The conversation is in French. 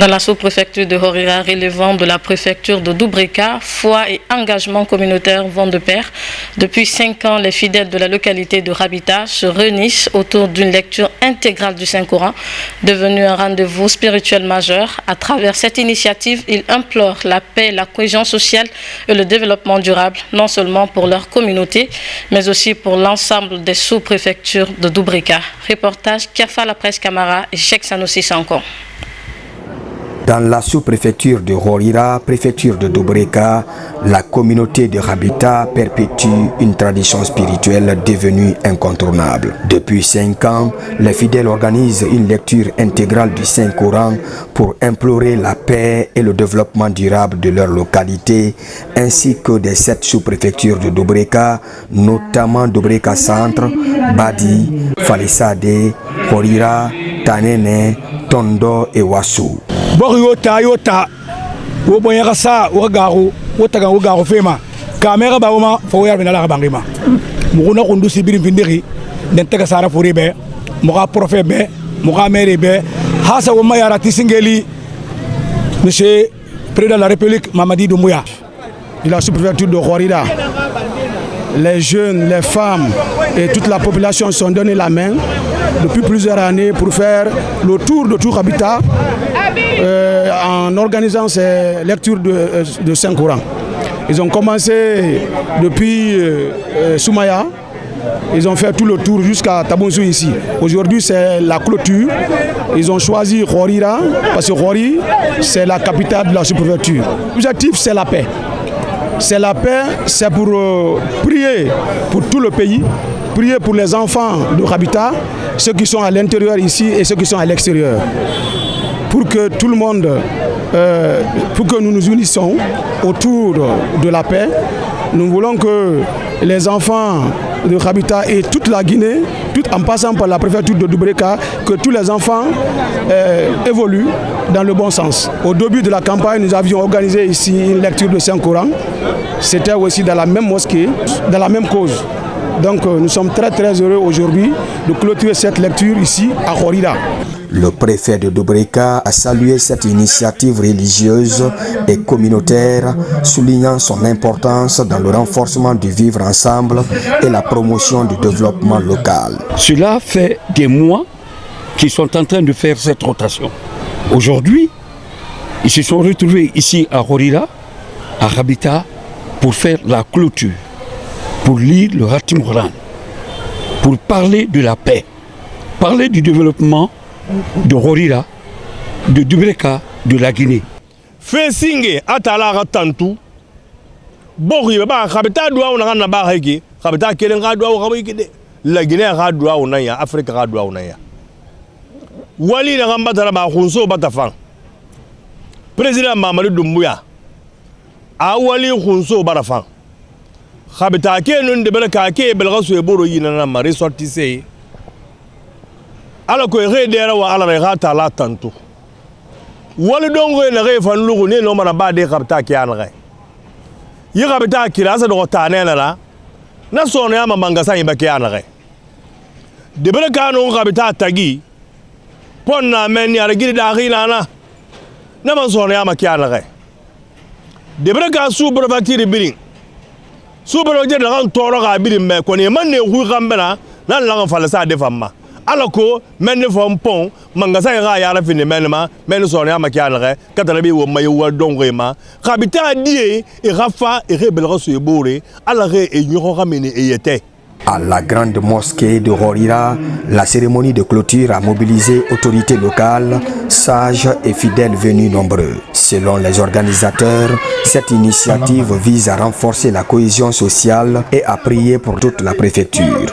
Dans la sous-préfecture de Horira, relevant de la préfecture de Doubrika, foi et engagement communautaire vont de pair. Depuis 5 ans, les fidèles de la localité de Rabita se réunissent autour d'une lecture intégrale du Saint-Coran, devenu un rendez-vous spirituel majeur. À travers cette initiative, ils implorent la paix, la cohésion sociale et le développement durable, non seulement pour leur communauté, mais aussi pour l'ensemble des sous-préfectures de Doubrika. Reportage Kiafa La Presse Camara et Cheikh Sanoussi Sanko. Dans la sous-préfecture de Horira, préfecture de Doubrika, la communauté de Rabita perpétue une tradition spirituelle devenue incontournable. Depuis 5 ans, les fidèles organisent une lecture intégrale du Saint-Coran pour implorer la paix et le développement durable de leur localité, ainsi que des 7 sous-préfectures de Doubrika, notamment Doubrika Centre, Badi, Falissade, Horira, Tanene, Tondo et Wassou. Yota wo boyaka sa wo garu wo taga wo garu fema kamera ba woma fo yar bina la bangima mo ko nakundu sibiri findiri den taga sara furi be mo ka prophète be mo ka mère be hasa wo mayara tisingeli monsieur président de la République Mamadi Doumbouya de la sous-préfecture de Horira. Les jeunes, les femmes et toute la population sont donné la main depuis plusieurs années pour faire le tour de tout Habitat en organisant ces lectures de Saint-Coran. Ils ont commencé depuis Soumaya, ils ont fait tout le tour jusqu'à Tabonzou ici. Aujourd'hui c'est la clôture. Ils ont choisi Horira parce que Hori c'est la capitale de la sous-préfecture. L'objectif c'est la paix. C'est la paix, c'est pour prier pour tout le pays, prier pour les enfants de Rabita, ceux qui sont à l'intérieur ici et ceux qui sont à l'extérieur. Pour que tout le monde, pour que nous nous unissons autour de la paix, nous voulons que les enfants de Rabita et toute la Guinée, tout en passant par la préfecture de Doubrika, que tous les enfants évoluent dans le bon sens. Au début de la campagne, nous avions organisé ici une lecture de Saint-Coran. C'était aussi dans la même mosquée, dans la même cause. Donc nous sommes très heureux aujourd'hui de clôturer cette lecture ici à Horira. Le préfet de Doubrika a salué cette initiative religieuse et communautaire, soulignant son importance dans le renforcement du vivre ensemble et la promotion du développement local. Cela fait des mois qu'ils sont en train de faire cette rotation. Aujourd'hui, ils se sont retrouvés ici à Horira, à Rabita, pour faire la clôture, pour lire le Hatim Quran, pour parler de la paix, parler du développement de Horira, de Doubrika, de la Guinée. Fesinge atala ratantu bori ba Rabita doa on na ba hege Rabita kelen ga doa o de la Guinée ga doa on ya Afrique ga doa on ya wali na gamba tara ba khunso batafan président Mamadi Doumbouya a wali khunso barafan Rabita kelen de belka ke belga so e boro yina na mari sortise ala ko redera wa ala rata la tantu wali dongo na refan lugu ne no mara ba de Rabita ki anre yi Rabita ki la sa do tane na so no ya mangasa yi ba ki anre de belka no Rabita tagi ponna men ya gidi da khina na man so no ya ma ki anre de belka su préfecture birin su préfecture da kan toro ga birin me ko ne man ne hu gambena nan la kan falsa de famma alako men fon pon mangasa ga ya la fini menma men so ya makianre katana bi wo mayo dongema Rabita die e rafa e rebelra so ebore ala re e nyoro ramene e yete. À la grande mosquée de Horira, la cérémonie de clôture a mobilisé autorités locales, sages et fidèles venus nombreux. Selon les organisateurs, cette initiative vise à renforcer la cohésion sociale et à prier pour toute la préfecture.